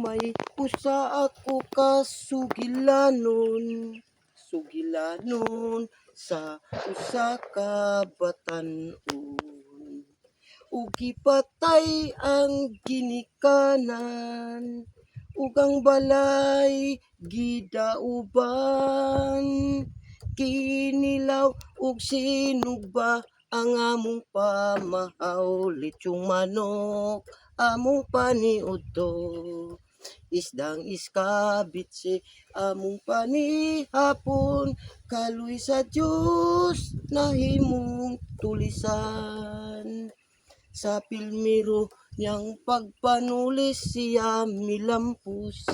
May usa ako sugilanon sa usa ka batan-on. Ug gipatay ang ginikanan, ug ang balay gidauban. Kinilaw ug sinugba ang among pamahaw, lechong manok among paniudto. Isdang iskabitsi among panihapon, kaluy sa Dios nahimong tulisan. Sa pilmiro niyang pagpanulis siya milampos,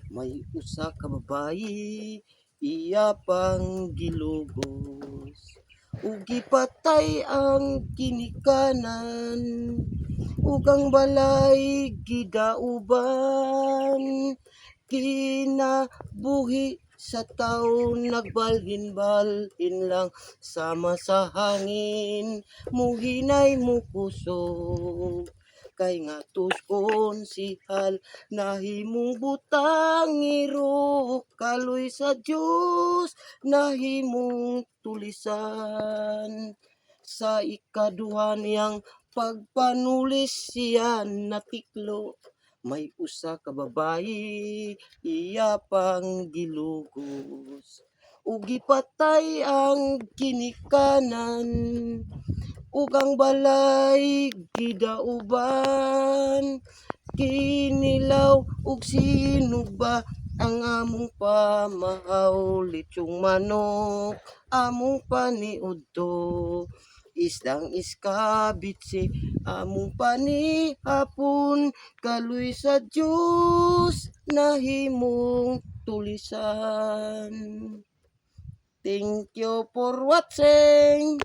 may usa ka babayi iya pang gilugos. Ug gipatay ang ginikanan, ug ang balay gidauban. Kinabuhi sa taon nagbalhin-balhin lang, sama sa hangin muhinay mukusog. Kay nga tuskon sihal nahimong butangiro, kaluy sa Dios nahimong tulisan. Sa ikaduha niyang pagpanulis siya natiklo, may usa ka babayi iya pang gilugos. Ug gipatay ang ginikanan, ug ang balay gidauban. Kinilaw ug sinugba ang among pamahaw, lechong manok among paniudto. Isdang iskabitsi among panihapon, kaluy sa Dios nahimong tulisan. Thank you for watching.